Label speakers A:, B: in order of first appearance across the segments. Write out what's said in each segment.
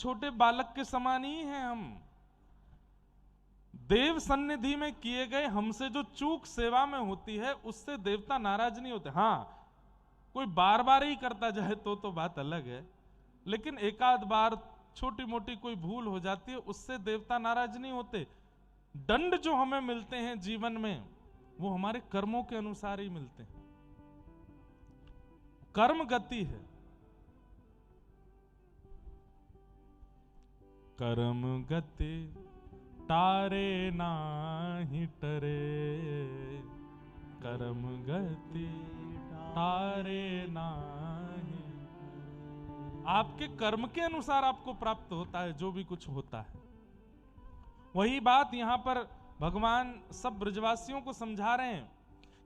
A: छोटे बालक के समान ही हैं हम। देव सन्निधि में किए गए हमसे जो चूक सेवा में होती है उससे देवता नाराज नहीं होते। हां, कोई बार बार ही करता जाए तो बात अलग है, लेकिन एकाध बार छोटी मोटी कोई भूल हो जाती है उससे देवता नाराज नहीं होते। दंड जो हमें मिलते हैं जीवन में वो हमारे कर्मों के अनुसार ही मिलते हैं। कर्म गति है। कर्म गति तारे नाही टरे, कर्म गति तारे नाही। आपके कर्म के अनुसार आपको प्राप्त होता है जो भी कुछ होता है। वही बात यहां पर भगवान सब ब्रजवासियों को समझा रहे हैं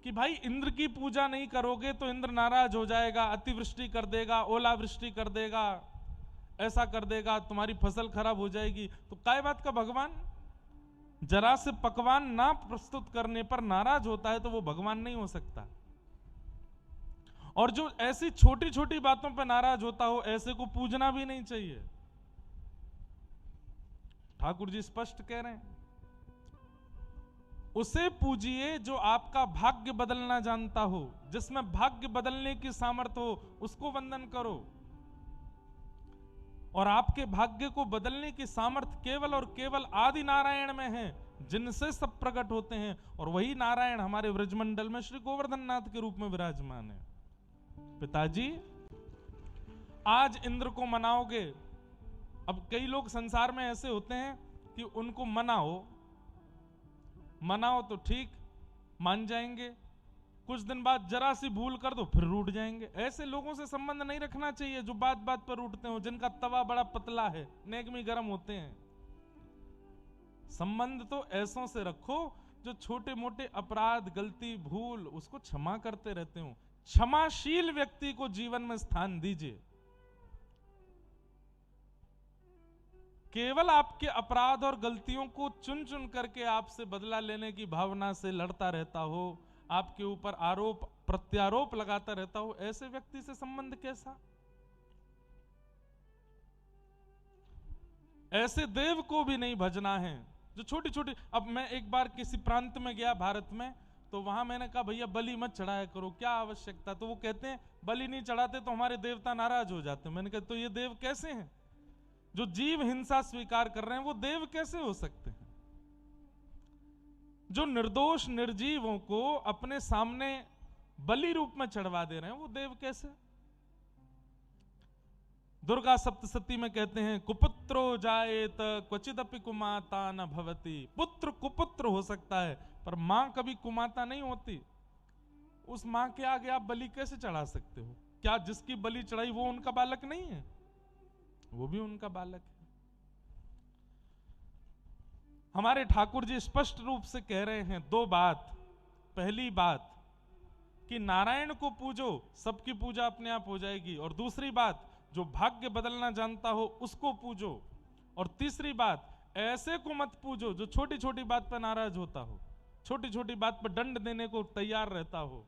A: कि भाई इंद्र की पूजा नहीं करोगे तो इंद्र नाराज हो जाएगा, अतिवृष्टि कर देगा, ओलावृष्टि कर देगा, ऐसा कर देगा, तुम्हारी फसल खराब हो जाएगी। तो काय बात का भगवान जरा से पकवान ना प्रस्तुत करने पर नाराज होता है तो वो भगवान नहीं हो सकता। और जो ऐसी छोटी छोटी बातों पर नाराज होता हो ऐसे को पूजना भी नहीं चाहिए। ठाकुर जी स्पष्ट कह रहे हैं, उसे पूजिए जो आपका भाग्य बदलना जानता हो, जिसमें भाग्य बदलने की सामर्थ्य हो उसको वंदन करो। और आपके भाग्य को बदलने की सामर्थ्य केवल और केवल आदि नारायण में है, जिनसे सब प्रकट होते हैं। और वही नारायण हमारे व्रजमंडल में श्री गोवर्धन नाथ के रूप में विराजमान है। पिताजी आज इंद्र को मनाओगे। अब कई लोग संसार में ऐसे होते हैं कि उनको मनाओ तो ठीक मान जाएंगे, कुछ दिन बाद जरा सी भूल कर दो फिर रूठ जाएंगे। ऐसे लोगों से संबंध नहीं रखना चाहिए जो बात बात पर रूठते हो, जिनका तवा बड़ा पतला है, नेक में गर्म होते हैं। संबंध तो ऐसों से रखो जो छोटे मोटे अपराध, गलती, भूल उसको क्षमा करते रहते हो। क्षमाशील व्यक्ति को जीवन में स्थान दीजिए। केवल आपके अपराध और गलतियों को चुन चुन करके आपसे बदला लेने की भावना से लड़ता रहता हो, आपके ऊपर आरोप प्रत्यारोप लगाता रहता हो, ऐसे व्यक्ति से संबंध कैसा? ऐसे देव को भी नहीं भजना है जो छोटी छोटी। अब मैं एक बार किसी प्रांत में गया भारत में, तो वहां मैंने कहा भैया बलि मत चढ़ाया करो, क्या आवश्यकता? तो वो कहते हैं बलि नहीं चढ़ाते तो हमारे देवता नाराज हो जाते हैं। मैंने कहा तो ये देव कैसे हैं? जो जीव हिंसा स्वीकार कर रहे हैं वो देव कैसे हो सकते हैं? जो निर्दोष निर्जीवों को अपने सामने बलि रूप में चढ़वा दे रहे हैं वो देव कैसे? दुर्गा सप्तशती में कहते हैं कुपुत्रो जायेत क्वचिदपि कुमाता न भवति। पुत्र कुपुत्र हो सकता है पर मां कभी कुमाता नहीं होती। उस मां के आगे आप बलि कैसे चढ़ा सकते हो? क्या जिसकी बलि चढ़ाई वो उनका बालक नहीं है? वो भी उनका बालक है। हमारे ठाकुर जी स्पष्ट रूप से कह रहे हैं दो बात। पहली बात कि नारायण को पूजो, सबकी पूजा अपने आप हो जाएगी। और दूसरी बात, जो भाग्य बदलना जानता हो उसको पूजो। और तीसरी बात, ऐसे को मत पूजो जो छोटी छोटी बात पर नाराज होता हो, छोटी छोटी बात पर दंड देने को तैयार रहता हो।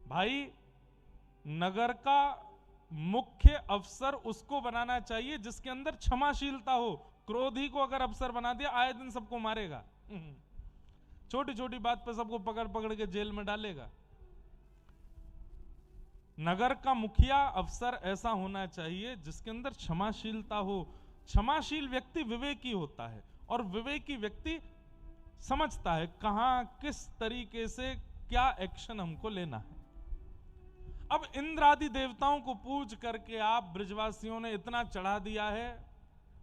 A: भाई, नगर का मुख्य अफसर उसको बनाना चाहिए जिसके अंदर क्षमाशीलता हो। क्रोधी को अगर अफसर बना दिया आए दिन सबको मारेगा, छोटी छोटी बात पर सबको पकड़ पकड़ के जेल में डालेगा। नगर का मुखिया अफसर ऐसा होना चाहिए जिसके अंदर क्षमाशीलता हो। क्षमाशील व्यक्ति विवेकी होता है और विवेकी व्यक्ति समझता है कहां किस तरीके से क्या एक्शन हमको लेना है। अब इंद्र आदि देवताओं को पूज करके आप ब्रजवासियों ने इतना चढ़ा दिया है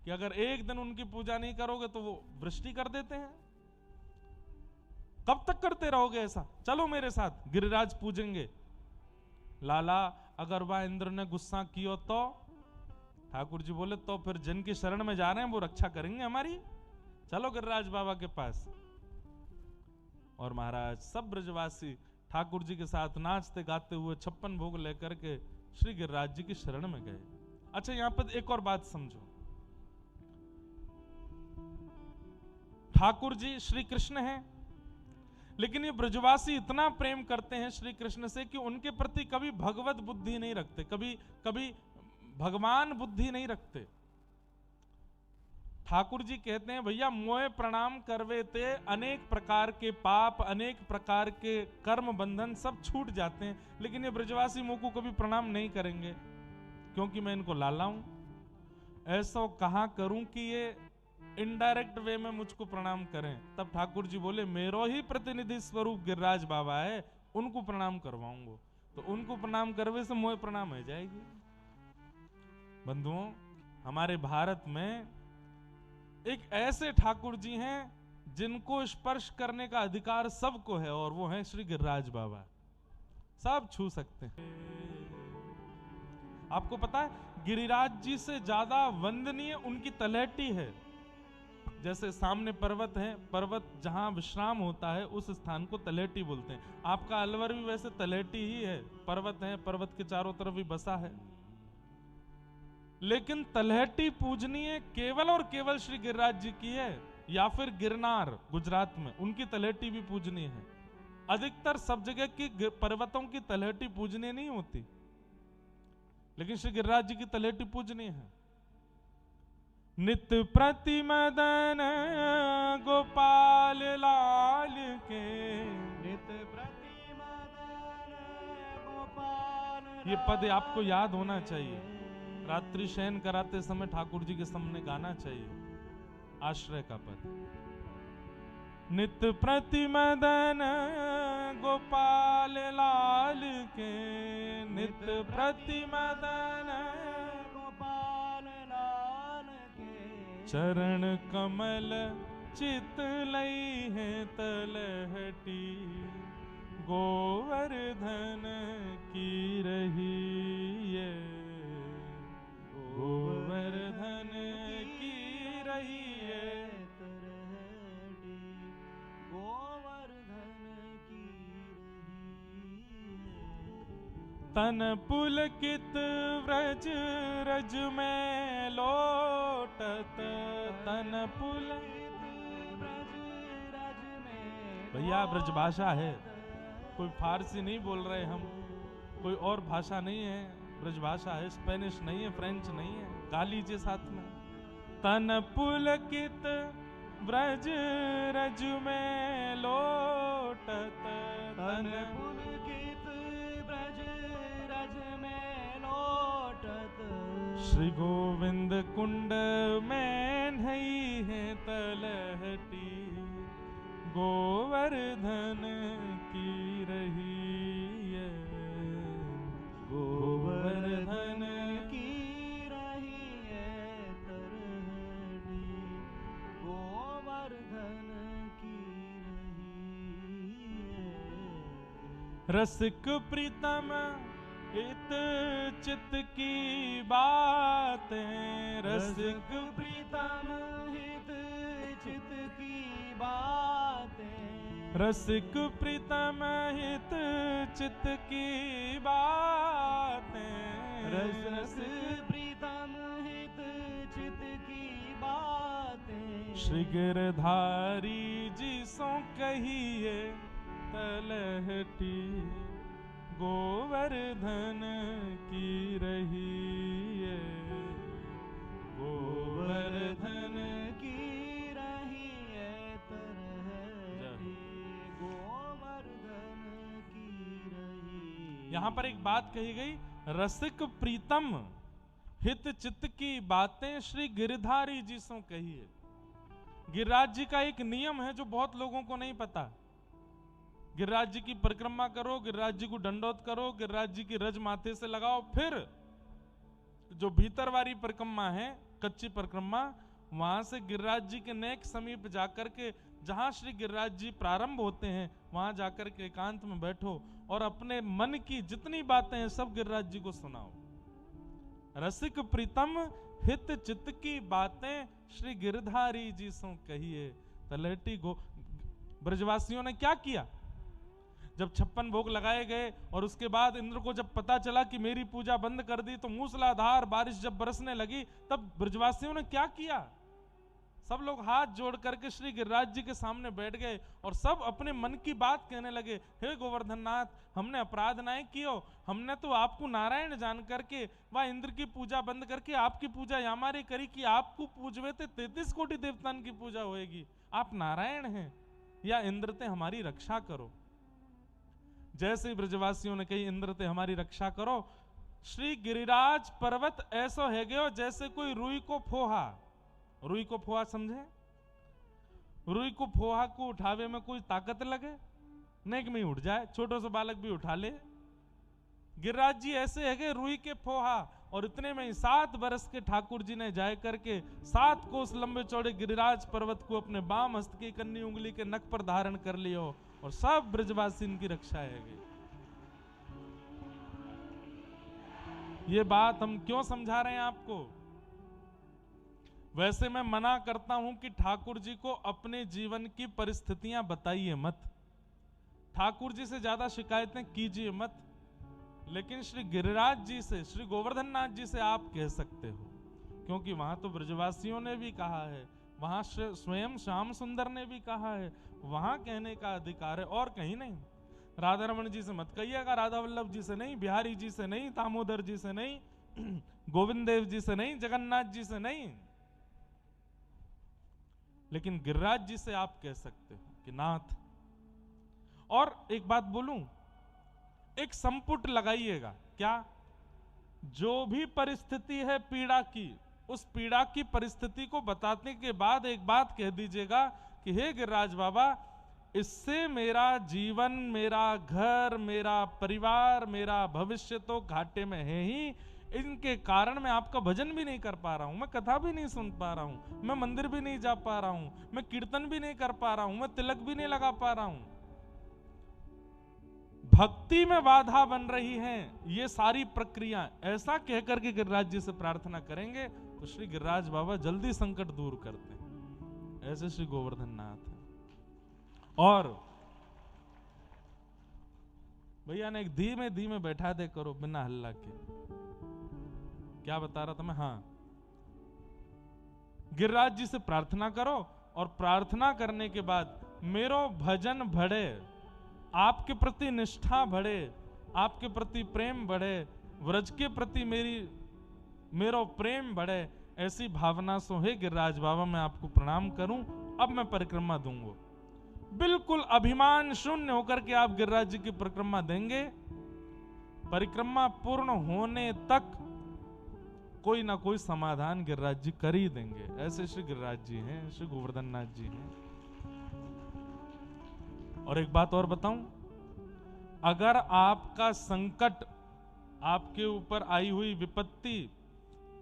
A: कि अगर एक दिन उनकी पूजा नहीं करोगे तो वो वृष्टि कर देते हैं। कब तक करते रहोगे ऐसा? चलो मेरे साथ गिरिराज पूजेंगे। लाला, अगर वह इंद्र ने गुस्सा किया तो? ठाकुर जी बोले तो फिर जिनकी शरण में जा रहे हैं वो रक्षा करेंगे हमारी। चलो गिरिराज बाबा के पास। और महाराज सब ब्रजवासी ठाकुर जी के साथ नाचते गाते हुए 56 भोग लेकर के श्री गिरिराज जी की शरण में गए। अच्छा, यहां पर एक और बात समझो। ठाकुर जी श्री कृष्ण हैं, लेकिन ये ब्रजवासी इतना प्रेम करते हैं श्री कृष्ण से कि उनके प्रति कभी भगवत बुद्धि नहीं रखते, कभी भगवान बुद्धि नहीं रखते। ठाकुर जी कहते हैं भैया मोए प्रणाम करवे ते अनेक प्रकार के पाप, अनेक प्रकार के कर्म बंधन सब छूट जाते हैं, लेकिन ये ब्रजवासी मुंह को कभी प्रणाम नहीं करेंगे क्योंकि मैं इनको लाला हूं। ऐसा कहां करूं कि ये इनडायरेक्ट वे में मुझको प्रणाम करें। तब ठाकुर जी बोले मेरो ही प्रतिनिधि स्वरूप गिरिराज बाबा है, उनको प्रणाम करवाऊंगा। तो उनको प्रणाम करवे से मोए प्रणाम हो जाएगी। बंधुओं, हमारे भारत में एक ऐसे ठाकुर जी हैं जिनको स्पर्श करने का अधिकार सबको है, और वो हैं श्री गिरिराज बाबा। सब छू सकते हैं। आपको पता है गिरिराज जी से ज्यादा वंदनीय उनकी तलहटी है। जैसे सामने पर्वत है, पर्वत जहां विश्राम होता है उस स्थान को तलहटी बोलते हैं। आपका अलवर भी वैसे तलहटी ही है, पर्वत है, पर्वत के चारों तरफ भी बसा है। लेकिन तलहटी पूजनीय केवल और केवल श्री गिरिराज जी की है, या फिर गिरनार गुजरात में उनकी तलहटी भी पूजनीय है। अधिकतर सब जगह की पर्वतों की तलहटी पूजनीय नहीं होती, लेकिन श्री गिरिराज जी की तलहटी पूजनीय है। नित्य प्रति मदन गोपाल लाल के, नित्य प्रति मदन गोपाल। ये पद आपको याद होना चाहिए। रात्रि शयन कराते समय ठाकुर जी के सामने गाना चाहिए आश्रय का पद। नित्य प्रति मदन गोपाल लाल के, नित्य प्रति मदन गोपाल लाल के, चरण कमल चित लई है तलहटी, गोवर्धन की रही है, गोवर्धन की रही है तलहटी, गोवर्धन की रही है। तन पुलकित व्रज रज में लोटत, तन पुलकित व्रज रज में। भैया ब्रजभाषा है, कोई फारसी नहीं बोल रहे हम, कोई और भाषा नहीं है, ब्रजभाषा है, स्पेनिश नहीं है, फ्रेंच नहीं है। गा लीजिए साथ में। तन पुलकित ब्रज रज में लोटत, तन पुलकित ब्रज रज में लोटत, श्री गोविंद कुंड में नहीं है तलहटी, गोवर्धन की रही है, गोवर्धन की रही है तलहटी, गोवर्धन की रही है। रसिक प्रीतम हित चित की बातें, रसिक प्रीतम हित चित की बातें, रसिक प्रीतम हित चित की बातें, रस प्रीतम हित चित की बातें, श्री गिरधारी जी सो कहिए तलहटी, गोवर्धन की रही है, गोवर्धन की रही है तलहटी, गोवर्धन की रही। यहां पर एक बात कही गई, रसिक प्रीतम हित चित्त की बातें श्री गिरधारी जी सो कहिए। गिरिराज जी का एक नियम है जो बहुत लोगों को नहीं पता। गिरिराज जी की परिक्रमा करो, गिरिराज जी को दंडोत करो, गिरिराज जी की रज माथे से लगाओ, फिर जो भीतर वाली परिक्रमा है, कच्ची परिक्रमा, वहां से गिरिराज जी के नेक समीप जाकर के जहां श्री गिरिराज जी प्रारंभ होते हैं वहां जाकर के एकांत में बैठो और अपने मन की जितनी बातें हैं सब गिरिराज जी को सुनाओ। रसिक प्रीतम हित चित्त की बातें श्री गिरधारी जी सो कहिए तलहटी गो। ब्रजवासियों ने क्या किया, जब 56 भोग लगाए गए और उसके बाद इंद्र को जब पता चला कि मेरी पूजा बंद कर दी, तो मूसलाधार बारिश जब बरसने लगी, तब ब्रजवासियों ने क्या किया, सब लोग हाथ जोड़ करके श्री गिरिराज जी के सामने बैठ गए और सब अपने मन की बात कहने लगे। हे गोवर्धन नाथ, हमने अपराध नहीं कियो, हमने तो आपको नारायण जान करके वह इंद्र की पूजा बंद करके आपकी पूजा हमारी करी कि आपको पूजवे थे 33 कोटि देवतान की पूजा होएगी। आप नारायण हैं या इंद्र ते हमारी रक्षा करो। जैसे ब्रजवासियों ने कही इंद्र ते हमारी रक्षा करो, श्री गिरिराज पर्वत ऐसा है गयो जैसे कोई रुई को फोहा। रुई को फोहा समझे? रुई को फोहा को उठावे में कोई ताकत लगे नहीं कि मैं उठ जाए, छोटो सा बालक भी उठा ले। गिरिराज जी ऐसे है कि रुई के फोहा, और इतने में 7 वर्ष के ठाकुर जी ने जाए करके 7 कोस लंबे चौड़े गिरिराज पर्वत को अपने बाम हस्त की कन्नी उंगली के नख पर धारण कर लियो और सब ब्रजवासी इनकी रक्षा है गई। ये बात हम क्यों समझा रहे हैं आपको? वैसे मैं मना करता हूं कि ठाकुर जी को अपने जीवन की परिस्थितियां बताइए मत, ठाकुर जी से ज्यादा शिकायतें कीजिए मत, लेकिन श्री गिरिराज जी से, श्री गोवर्धन नाथ जी से आप कह सकते हो, क्योंकि वहां तो ब्रजवासियों ने भी कहा है, वहां स्वयं श्याम सुंदर ने भी कहा है, वहां कहने का अधिकार है और कहीं नहीं। राधा रमन जी से मत कहिएगा, राधा वल्लभ जी से नहीं, बिहारी जी से नहीं, दामोदर जी से नहीं, गोविंद देव जी से नहीं, जगन्नाथ जी से नहीं, लेकिन गिरिराज जी से आप कह सकते हो कि नाथ। और एक बात बोलूं, एक संपुट लगाइएगा, क्या? जो भी परिस्थिति है पीड़ा की, उस पीड़ा की परिस्थिति को बताने के बाद एक बात कह दीजिएगा कि हे गिरिराज बाबा, इससे मेरा जीवन, मेरा घर, मेरा परिवार, मेरा भविष्य तो घाटे में है ही, इनके कारण मैं आपका भजन भी नहीं कर पा रहा हूं, मैं कथा भी नहीं सुन पा रहा हूं, मैं मंदिर भी नहीं जा पा रहा हूं, मैं कीर्तन भी नहीं कर पा रहा हूं, मैं तिलक भी नहीं लगा पा रहा हूं, भक्ति में बाधा बन रही हैं ये सारी प्रक्रिया। ऐसा कहकर के गिरिराज जी से प्रार्थना करेंगे तो श्री गिरिराज बाबा जल्दी संकट दूर करते हैं। ऐसे श्री गोवर्धन नाथ है। और भैया ने एक धीमे धीमे बैठा दे करो बिना हल्ला के। क्या बता रहा था मैं? हाँ, गिरिराज जी से प्रार्थना करो और प्रार्थना करने के बाद मेरो भजन बढ़े, आपके प्रति निष्ठा बढ़े, आपके प्रति प्रेम बढ़े, व्रज के प्रति मेरो प्रेम बढ़े, ऐसी भावना से हे गिरिराज बाबा मैं आपको प्रणाम करूं, अब मैं परिक्रमा दूंगा। बिल्कुल अभिमान शून्य होकर के आप गिरिराज जी की परिक्रमा देंगे। परिक्रमा पूर्ण होने तक कोई ना कोई समाधान गिरिराज जी कर ही देंगे। ऐसे श्री गिरिराज जी हैं, श्री गोवर्धन नाथ जी हैं। और एक बात और बताऊं, अगर आपका संकट, आपके ऊपर आई हुई विपत्ति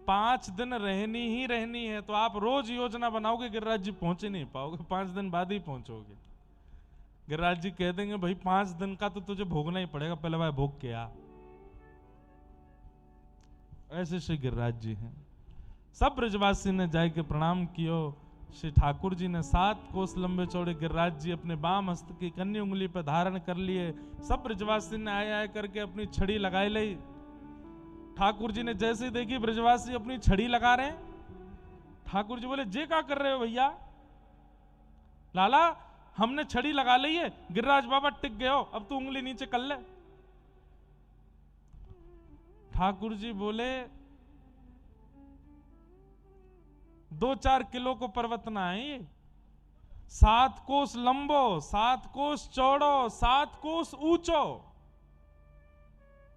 A: 5 दिन रहनी ही रहनी है, तो आप रोज योजना बनाओगे, गिरिराज जी पहुंचे नहीं पाओगे, 5 दिन बाद ही पहुंचोगे। गिरिराज जी कह देंगे भाई 5 दिन का तो तुझे भोगना ही पड़ेगा, पहले वह भोग के आ। ऐसे श्री गिरिराज जी हैं। सब ब्रजवासी ने जाए के प्रणाम कियो। श्री ठाकुर जी ने 7 कोस लंबे चौड़े गिरिराज जी अपने बाम हस्त की कन्नी उंगली पर धारण कर लिए। सब ब्रजवासी ने आए करके अपनी छड़ी लगाई ली। ठाकुर जी ने जैसे देखी ब्रजवासी अपनी छड़ी लगा रहे हैं, ठाकुर जी बोले जे क्या कर रहे हो भैया? लाला हमने छड़ी लगा ली है। गिरिराज बाबा टिक गए हो, अब तू उंगली नीचे कर ले। ठाकुर जी बोले 2-4 किलो को पर्वत ना है, 7 कोस लंबो, 7 कोस चौड़ो, 7 कोस ऊंचो।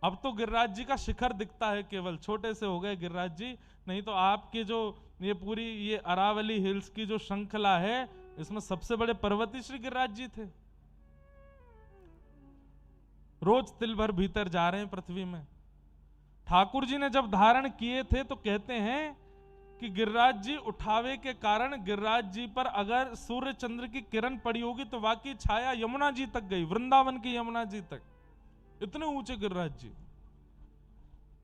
A: अब तो गिरिराज जी का शिखर दिखता है, केवल छोटे से हो गए गिरिराज जी, नहीं तो आपके जो ये पूरी ये अरावली हिल्स की जो श्रृंखला है, इसमें सबसे बड़े पर्वती श्री गिरिराज जी थे। रोज तिल भर भीतर जा रहे हैं पृथ्वी में। ठाकुर जी ने जब धारण किए थे तो कहते हैं कि गिरिराज जी उठावे के कारण गिरिराज जी पर अगर सूर्य चंद्र की किरण पड़ी होगी तो वाकई छाया यमुना जी तक गई, वृंदावन की यमुना जी तक। इतने ऊंचे गिरिराज जी।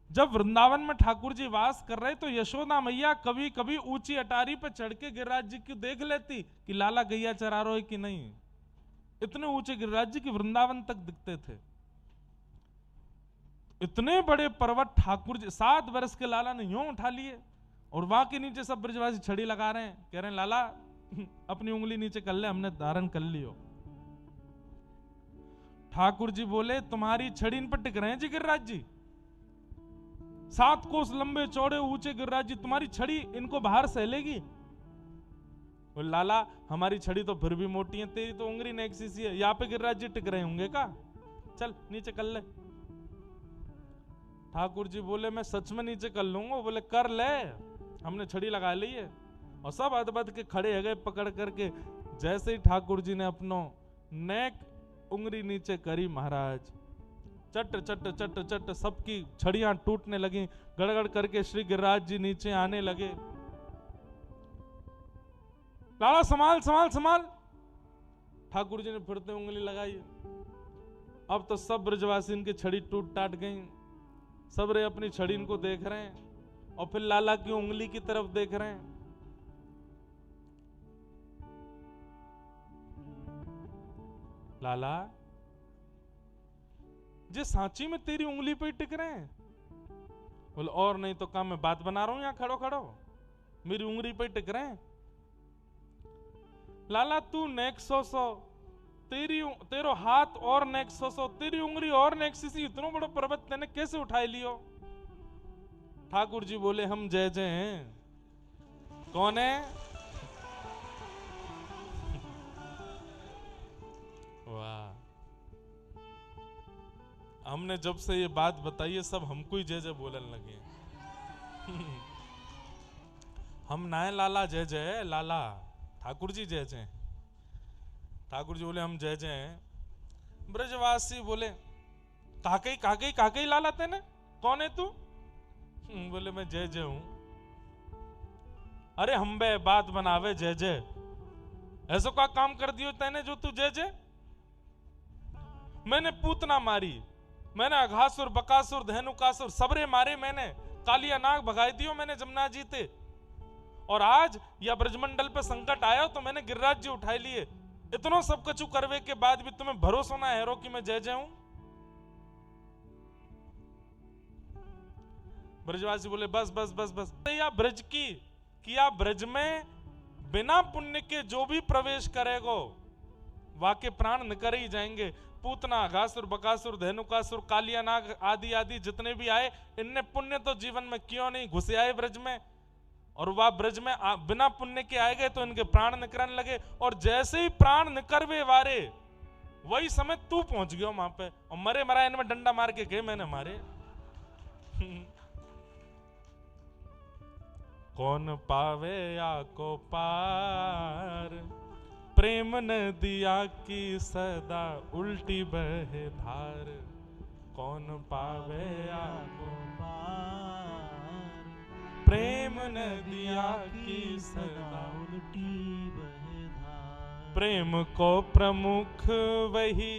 A: जब वृंदावन में ठाकुर जी वास कर रहे तो यशोदा मैया कभी कभी ऊंची अटारी पर चढ़ के गिरिराज जी को देख लेती कि लाला गैया चरा रहे कि नहीं। इतने ऊंचे गिरिराज जी की वृंदावन तक दिखते थे। इतने बड़े पर्वत ठाकुर जी 7 वर्ष के लाला ने यूं उठा लिए और वहां के नीचे सब ब्रजवासी छड़ी लगा रहे हैं, कह रहे हैं लाला अपनी उंगली नीचे कर ले, हमने धारण कर लियो। ठाकुर जी बोले तुम्हारी छड़ी इन पर टिक रहे हैं जी गिरिराज जी, 7 कोस लंबे चौड़े ऊंचे गिरिराज जी, तुम्हारी छड़ी इनको बाहर से लेगी। बोले लाला हमारी छड़ी तो फिर भी मोटी है, तेरी तो उंगली ने एक सीसी है, यहाँ पे गिरिराज जी टिक रहे होंगे का, चल नीचे कर ले। ठाकुर जी बोले मैं सच में नीचे कर लूंगा। बोले कर ले, हमने छड़ी लगा ली है। और सब अदबद के खड़े हो गए पकड़ करके। जैसे ही ठाकुर जी ने अपनो नेक उंगली नीचे करी महाराज, चट चट चट चट सबकी छड़ियां टूटने लगी, गड़गड़ करके श्री गिरिराज जी नीचे आने लगे। लाला संभाल संभाल संभाल, ठाकुर जी ने फिर से उंगली लगाई। अब तो सब ब्रजवासी इनकी छड़ी टूट टाट गई, सब रे अपनी छड़ी इनको देख रहे हैं और फिर लाला की उंगली की तरफ देख रहे हैं। लाला जे सांची में तेरी उंगली पे टिक रहे हैं। बोले और नहीं तो क्या मैं बात बना रहा हूं यहां खड़ो खड़ो, मेरी उंगली पे टिक रहे हैं। लाला तू नेक 100 तेरो हाथ और नेक 100 तेरी उंगली और नेक सीसी, इतना बड़ा पर्वत तेने कैसे उठाई लियो। ठाकुर जी बोले हम जय जय हैं। कौन है? वाह, हमने जब से ये बात बताई है सब हमको ही जय जय बोलने लगे। हम ना है लाला जय जय, लाला ठाकुर जी जय जय। ठाकुर जी बोले हम जय जय हैं। ब्रजवासी बोले काकई काकई काकई लाला तेने, कौन है तू? बोले मैं जय जय हूं। अरे हम बे बात बनावे जय जय, ऐसा का काम कर दियो तेने जो तू जय जय? मैंने पूतना मारी, मैंने अघासुर बकासुर धेनुकासुर सबरे मारे, मैंने कालिया नाग भगाई दियो मैंने जमुना जी ते। और आज या ब्रजमंडल पे संकट आया तो मैंने गिरिराज जी उठाई लिए। इतना सब कछु करवे के बाद भी तुम्हें भरोसा ना है कि मैं जय जय हूं? ब्रजवासी बोले बस बस बस बस। या ब्रज की किया ब्रज में बिना पुण्य के जो भी प्रवेश करेगो वाके प्राण निकर ही जाएंगे। पूतना अघासुर बकासुर धेनुकासुर कालिया नाग आदि आदि जितने भी आए, इनने पुण्य तो जीवन में क्यों नहीं घुसे आए ब्रज में, और वह ब्रज में बिना पुण्य के आए गए तो इनके प्राण निकलने लगे। और जैसे ही प्राण निकरवे वारे वही समय तू पहुंच गया वहां पे और मरे मरा इनमें डंडा मार के गए मैंने मारे। कौन पावे या को पार, प्रेम नदिया की सदा उल्टी बहे धार। कौन पावे या को पार, प्रेम नदिया की सदा उल्टी बहे धार। प्रेम को प्रमुख वही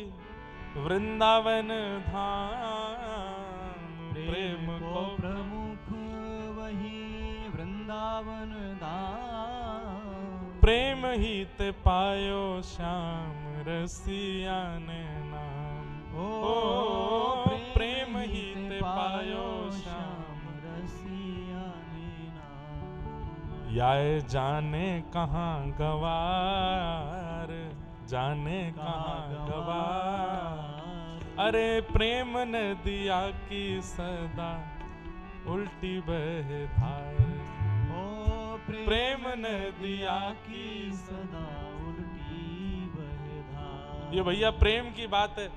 A: वृंदावन धाम, प्रेम को प्रमुख वही वृंदावन धाम। प्रेम ही ते पायो श्याम रसिया ने नाम, ओ प्रेम ही ते पायो श्याम रसिया ने नाम। याए जाने कहाँ गवार, जाने कहाँ गवार। अरे प्रेम नदिया की सदा उल्टी बहे धार, प्रेम नदिया की सदा उल्टी बहे धार। ये भैया प्रेम की बात है।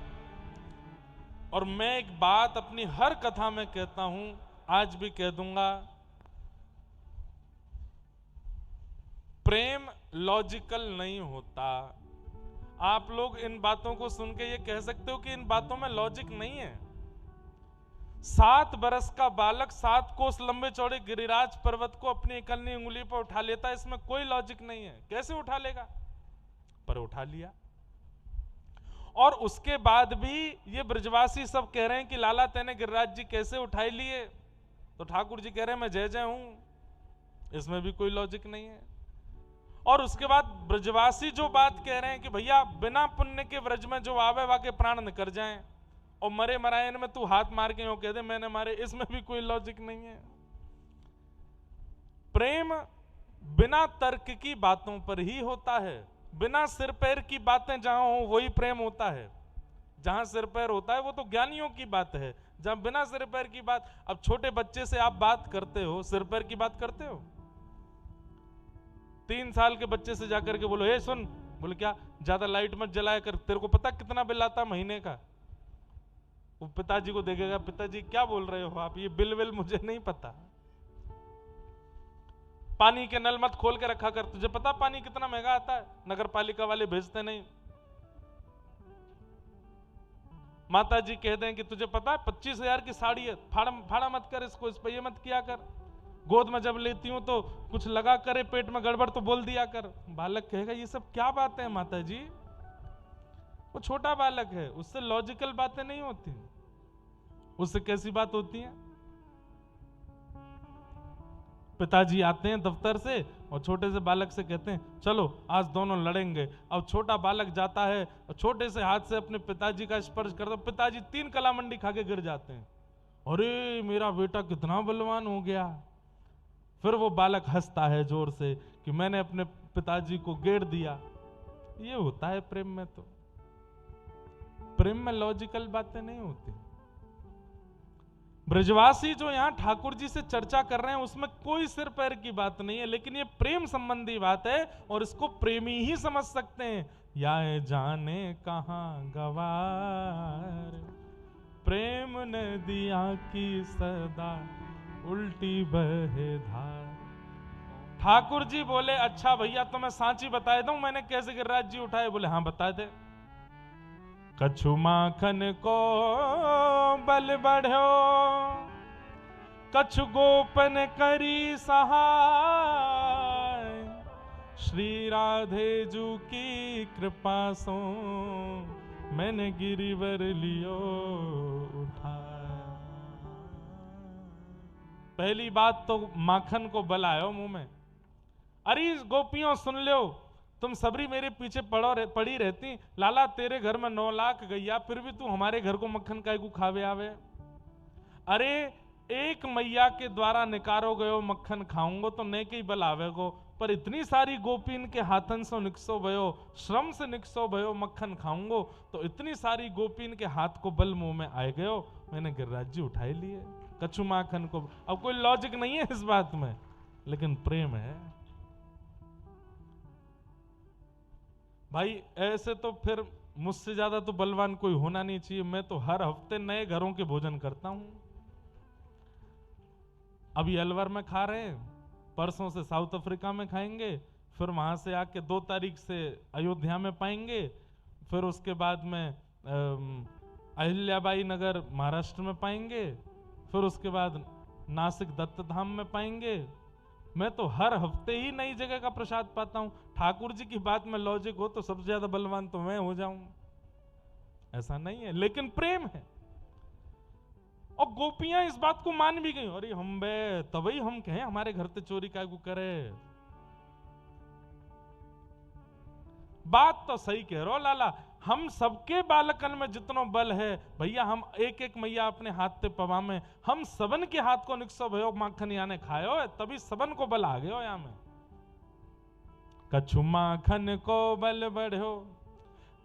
A: और मैं एक बात अपनी हर कथा में कहता हूं, आज भी कह दूंगा, प्रेम लॉजिकल नहीं होता। आप लोग इन बातों को सुन के ये कह सकते हो कि इन बातों में लॉजिक नहीं है। 7 बरस का बालक 7 कोस लंबे चौड़े गिरिराज पर्वत को अपनी इकल्ली उंगली पर उठा लेता है, इसमें कोई लॉजिक नहीं है। कैसे उठा लेगा? पर उठा लिया। और उसके बाद भी ये ब्रजवासी सब कह रहे हैं कि लाला तेने गिरिराज जी कैसे उठाई लिए? तो ठाकुर जी कह रहे हैं मैं जय जय हूं, इसमें भी कोई लॉजिक नहीं है। और उसके बाद ब्रजवासी जो बात कह रहे हैं कि भैया बिना पुण्य के व्रज में जो आवे वाके प्राण निकर जाएं, और मरे मरायन में तू हाथ मार के कह दे मैंने मारे, इसमें भी कोई लॉजिक नहीं है। प्रेम बिना तर्क की बातों पर ही होता है, बिना सिर पैर की बातें जहां हो वही प्रेम होता है। जहां सिर पैर होता है वो तो ज्ञानियों की बात है, जहां बिना सिर पैर की बात। अब छोटे बच्चे से आप बात करते हो, सिर पैर की बात करते हो? 3 साल के बच्चे से जाकर के बोलो, ए सुन, बोले क्या, ज्यादा लाइट मत जलाया कर, तेरे को पता कितना बिल आता महीने का? वो पिताजी को देखेगा, पिताजी क्या बोल रहे हो आप, ये बिल विल मुझे नहीं पता। पानी के नल मत खोल के रखा कर, तुझे पता पानी कितना महंगा आता है, नगर पालिका वाले भेजते नहीं। माता जी कहते हैं कि तुझे पता है 25,000 की साड़ी है, फाड़ा मत कर इसको, इस पे ये मत किया कर। गोद में जब लेती हूं तो कुछ लगा करे पेट में गड़बड़ तो बोल दिया कर। बालक कहेगा ये सब क्या बातें हैं माता जी, वो छोटा बालक है, उससे लॉजिकल बातें नहीं होती, उससे कैसी बात होती है? पिताजी आते हैं दफ्तर से और छोटे से बालक से कहते हैं चलो आज दोनों लड़ेंगे। अब छोटा बालक जाता है और छोटे से हाथ से अपने पिताजी का स्पर्श करता, पिताजी 3 कलामंडी खा के गिर जाते हैं। अरे मेरा बेटा कितना बलवान हो गया। फिर वो बालक हंसता है जोर से कि मैंने अपने पिताजी को गिर दिया। ये होता है प्रेम में। तो प्रेम में लॉजिकल बातें नहीं होती। ब्रजवासी जो यहां ठाकुर जी से चर्चा कर रहे हैं उसमें कोई सिर पैर की बात नहीं है, लेकिन ये प्रेम संबंधी बात है और इसको प्रेमी ही समझ सकते हैं। या जाने कहां गवार प्रेम नदिया की सदा उल्टी बहे धार। ठाकुर जी बोले अच्छा भैया तो मैं सांची बता दूं मैंने कैसे गिरिराज जी उठाए? बोले हाँ बता दे। कछु माखन को बल बढ़ो, कछु गोपन करी सहाय, श्री राधे जू की कृपा सो मैंने गिरिवर लियो उठाए। पहली बात तो माखन को बल आयो मुंह में। अरे गोपियों सुन लो, तुम सबरी मेरे पीछे पड़ी रहती, लाला तेरे घर में 9 लाख गैया, फिर भी तू हमारे घर को मक्खन काय को खावे आवे। अरे एक मैया के द्वारा निकारो गयो मक्खन खाऊंगो तो ने के बल आवेगो, पर इतनी सारी गोपीन के हाथन से निकसो भयो, श्रम से निकसो भयो मक्खन खाऊंगो, तो इतनी सारी गोपीन के हाथ को बल मुंह में आए गयो, मैंने गिरिराज जी उठाए लिए कछु माखन को। अब कोई लॉजिक नहीं है इस बात में, लेकिन प्रेम है भाई। ऐसे तो फिर मुझसे ज्यादा तो बलवान कोई होना नहीं चाहिए। मैं तो हर हफ्ते नए घरों के भोजन करता हूं। अभी अलवर में खा रहे हैं, परसों से साउथ अफ्रीका में खाएंगे, फिर वहां से आके 2 तारीख से अयोध्या में पाएंगे, फिर उसके बाद में अहिल्याबाई नगर महाराष्ट्र में पाएंगे, फिर उसके बाद नासिक दत्त धाम में पाएंगे। मैं तो हर हफ्ते ही नई जगह का प्रसाद पाता हूं। ठाकुर जी की बात में लॉजिक हो तो सबसे ज्यादा बलवान तो मैं हो जाऊं, ऐसा नहीं है, लेकिन प्रेम है। और गोपियां इस बात को मान भी गई। अरे हम बे तभी हम कहें हमारे घर से चोरी काय को करे। बात तो सही कह रहे हो लाला, हम सबके बालकन में जितनो बल है भैया, हम एक एक मैया अपने हाथ पे पवा में, हम सबन के हाथ को निकसो भयो माखन याने खायो है, तभी सबन को बल आ गयो। यहाँ में कछु माखन को बल बढ़ो,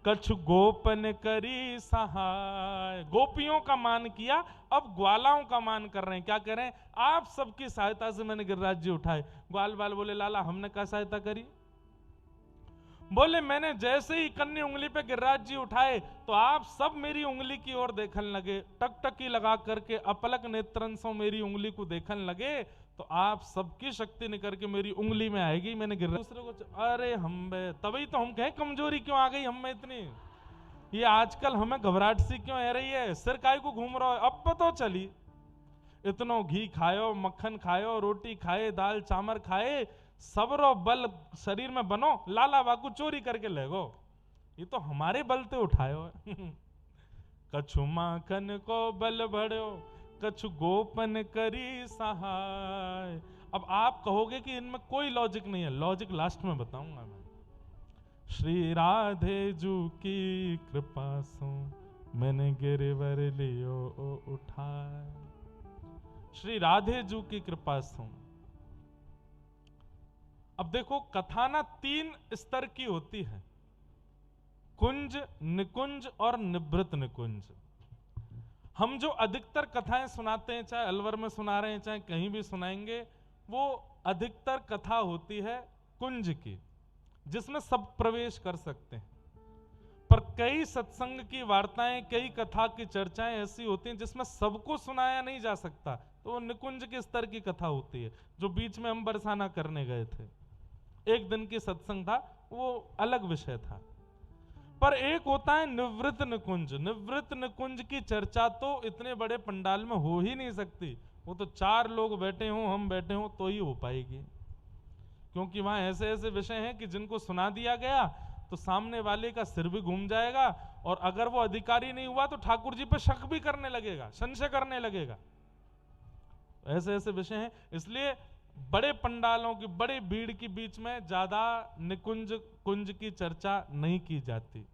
A: कछु गोपन करी सहाय। गोपियों का मान किया, अब ग्वालाओं का मान कर रहे हैं। क्या करें? आप सबकी सहायता से मैंने गिरिराज जी उठाए। ग्वाल बाल बोले लाला हमने क्या सहायता करी? बोले मैंने जैसे ही कन्नी उंगली पे गिरिराज जी उठाए तो आप सब मेरी उंगली की ओर देखने लगे, टकटकी लगा करके अपलक नेत्रन से मेरी उंगली को देखने लगे, तो आप सबकी शक्ति निकल के मेरी उंगली में आएगी। मैंने गिरिराज दूसरे को, अरे हम तभी तो हम कहें कमजोरी क्यों आ गई हम में इतनी, ये आजकल हमें घबराहट सी क्यों आ रही है, सिर काय को घूम रहा है। अब पता चली इतनो घी खायो, मक्खन खायो, रोटी खाए, दाल चामर खाए, सबरो बल शरीर में बनो, लाला बाकू चोरी करके ले गो, ये तो हमारे बलते उठायो है। कछु माखन को बल बढ़ो, कछु गोपन करी सहाय। अब आप कहोगे कि इनमें कोई लॉजिक नहीं है, लॉजिक लास्ट में बताऊंगा मैं। श्री राधे जू की कृपा सो मैंने गिरिवर लियो उठाए। श्री राधे जू की कृपा सो अब देखो, कथा ना 3 स्तर की होती है, कुंज, निकुंज और निभृत निकुंज। हम जो अधिकतर कथाएं सुनाते हैं, चाहे अलवर में सुना रहे हैं चाहे कहीं भी सुनाएंगे, वो अधिकतर कथा होती है कुंज की, जिसमें सब प्रवेश कर सकते हैं। पर कई सत्संग की वार्ताएं, कई कथा की चर्चाएं ऐसी होती हैं जिसमें सबको सुनाया नहीं जा सकता, तो वो निकुंज के स्तर की कथा होती है। जो बीच में हम बरसाना करने गए थे, एक दिन की सत्संग था, वो अलग विषय था। पर एक होता है निवृत्त निकुंज। निवृत्त निकुंज की चर्चा तो इतने बड़े पंडाल में हो ही नहीं सकती, वो तो 4 लोग बैठे हों, हम बैठे हों, तो ही हो पाएगी। क्योंकि वहां ऐसे ऐसे विषय हैं कि जिनको सुना दिया गया तो सामने वाले का सिर भी घूम जाएगा, और अगर वो अधिकारी नहीं हुआ तो ठाकुर जी पर शक भी करने लगेगा, संशय करने लगेगा। ऐसे ऐसे विषय हैं, इसलिए बड़े पंडालों की, बड़ी भीड़ की बीच में ज्यादा निकुंज कुंज की चर्चा नहीं की जाती।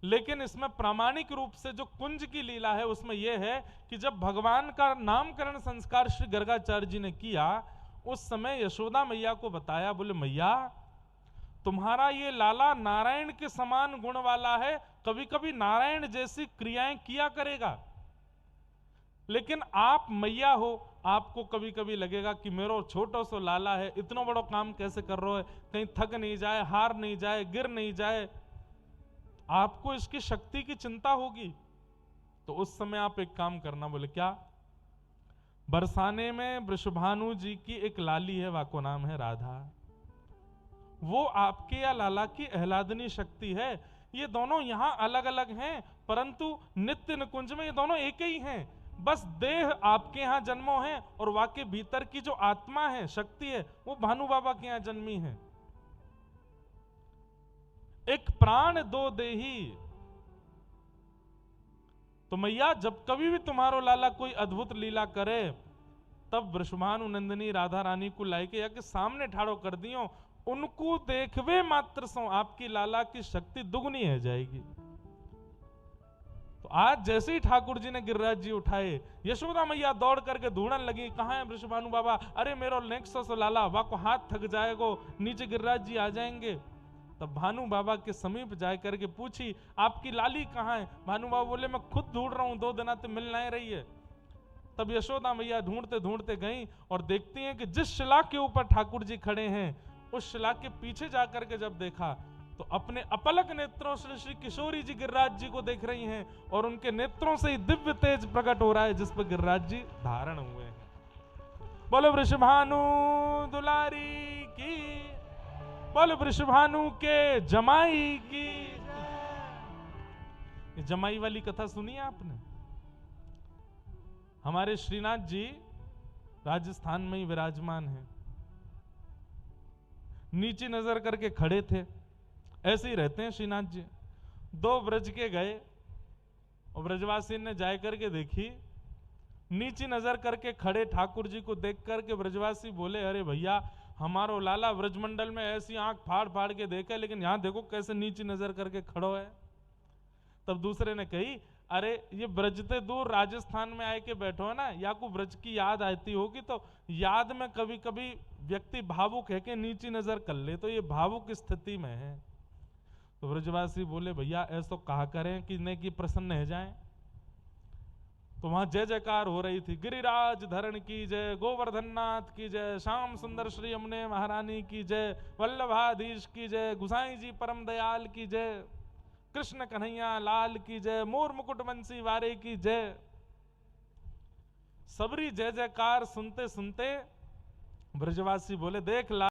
A: लेकिन इसमें प्रामाणिक रूप से जो कुंज की लीला है उसमें यह है कि जब भगवान का नामकरण संस्कार श्री गर्गाचार्य जी ने किया, उस समय यशोदा मैया को बताया, बोले मैया तुम्हारा ये लाला नारायण के समान गुण वाला है, कभी कभी नारायण जैसी क्रियाएं किया करेगा, लेकिन आप मैया हो, आपको कभी कभी लगेगा कि मेरा छोटा सा लाला है, इतना बड़ा काम कैसे कर रहा है, कहीं थक नहीं जाए, हार नहीं जाए, गिर नहीं जाए, आपको इसकी शक्ति की चिंता होगी। तो उस समय आप एक काम करना। बोले क्या? बरसाने में वृषभानु जी की एक लाली है, वाको नाम है राधा, वो आपके या लाला की आह्लादनी शक्ति है। ये दोनों यहां अलग अलग हैं, परंतु नित्य निकुंज में ये दोनों एक ही हैं। बस देह आपके यहां जन्मो है, और वाके भीतर की जो आत्मा है, शक्ति है, वो भानु बाबा के यहां जन्मी है। एक प्राण दो देही। तो मैया जब कभी भी तुम्हारो लाला कोई अद्भुत लीला करे, तब वृषभानु नंदिनी राधा रानी को लाइके या के सामने ठाड़ो कर दियो, उनको देखवे मात्र सो आपकी लाला की शक्ति दुगनी है जाएगी। तो आज जैसे ही ठाकुर जी ने गिरिराज जी उठाए, यशोदा मैया दौड़ करके ढूंढने लगी, कहां है वृषभानु बाबा? अरे मेरो नेक्सस लाला, वाको हाथ थक जाएगो, नीचे गिरिराज जी आ जाएंगे। तब भानु बाबा के समीप जाए करके पूछी, आपकी लाली कहां है? भानु बाबा बोले मैं खुद ढूंढ रहा हूं, 2 दिन तो मिल नहीं रही है। तब यशोदा मैया ढूंढते ढूंढते गई और देखती हैं कि जिस शिला के ऊपर ठाकुर जी खड़े हैं, उस शिला के पीछे जाकर के जब देखा तो अपने अपलक नेत्रों से श्री किशोरी जी गिरिराज जी को देख रही हैं, और उनके नेत्रों से ही दिव्य तेज प्रकट हो रहा है, जिस पर गिरिराज जी धारण हुए हैं। बोलो वृषभानु दुलारी की, बोलो वृषभानु के जमाई की। ये जमाई वाली कथा सुनी है आपने? हमारे श्रीनाथ जी राजस्थान में ही विराजमान हैं, नीचे नजर करके खड़े थे, ऐसे ही रहते हैं श्रीनाथ जी। 2 ब्रज के गए और ब्रजवासी ने जाए करके देखी, नीचे नजर करके खड़े ठाकुर जी को देख करके ब्रजवासी बोले, अरे भैया हमारो लाला ब्रजमंडल में ऐसी आंख फाड़ फाड़ के देखे, लेकिन यहां देखो कैसे नीचे नजर करके खड़ो है। तब दूसरे ने कही, अरे ये ब्रजते दूर राजस्थान में आए के बैठो है ना, या को ब्रज की याद आती होगी, तो याद में कभी कभी व्यक्ति भावुक है के नीचे नजर कर ले, तो ये भावुक स्थिति में है। तो ब्रजवासी बोले, भैया ऐसा कहा करें कि नहीं कि प्रसन्न है जाए। तो वहां जय जयकार हो रही थी, गिरिराज धरण की जय, गोवर्धन नाथ की जय, श्याम सुंदर श्री यमुने महारानी की जय, वल्लभाधीश की जय, गुसाई जी परम दयाल की जय, कृष्ण कन्हैया लाल की जय, मोर मुकुट बंसी वारे की जय। सबरी जय जयकार सुनते सुनते ब्रजवासी बोले, देख ला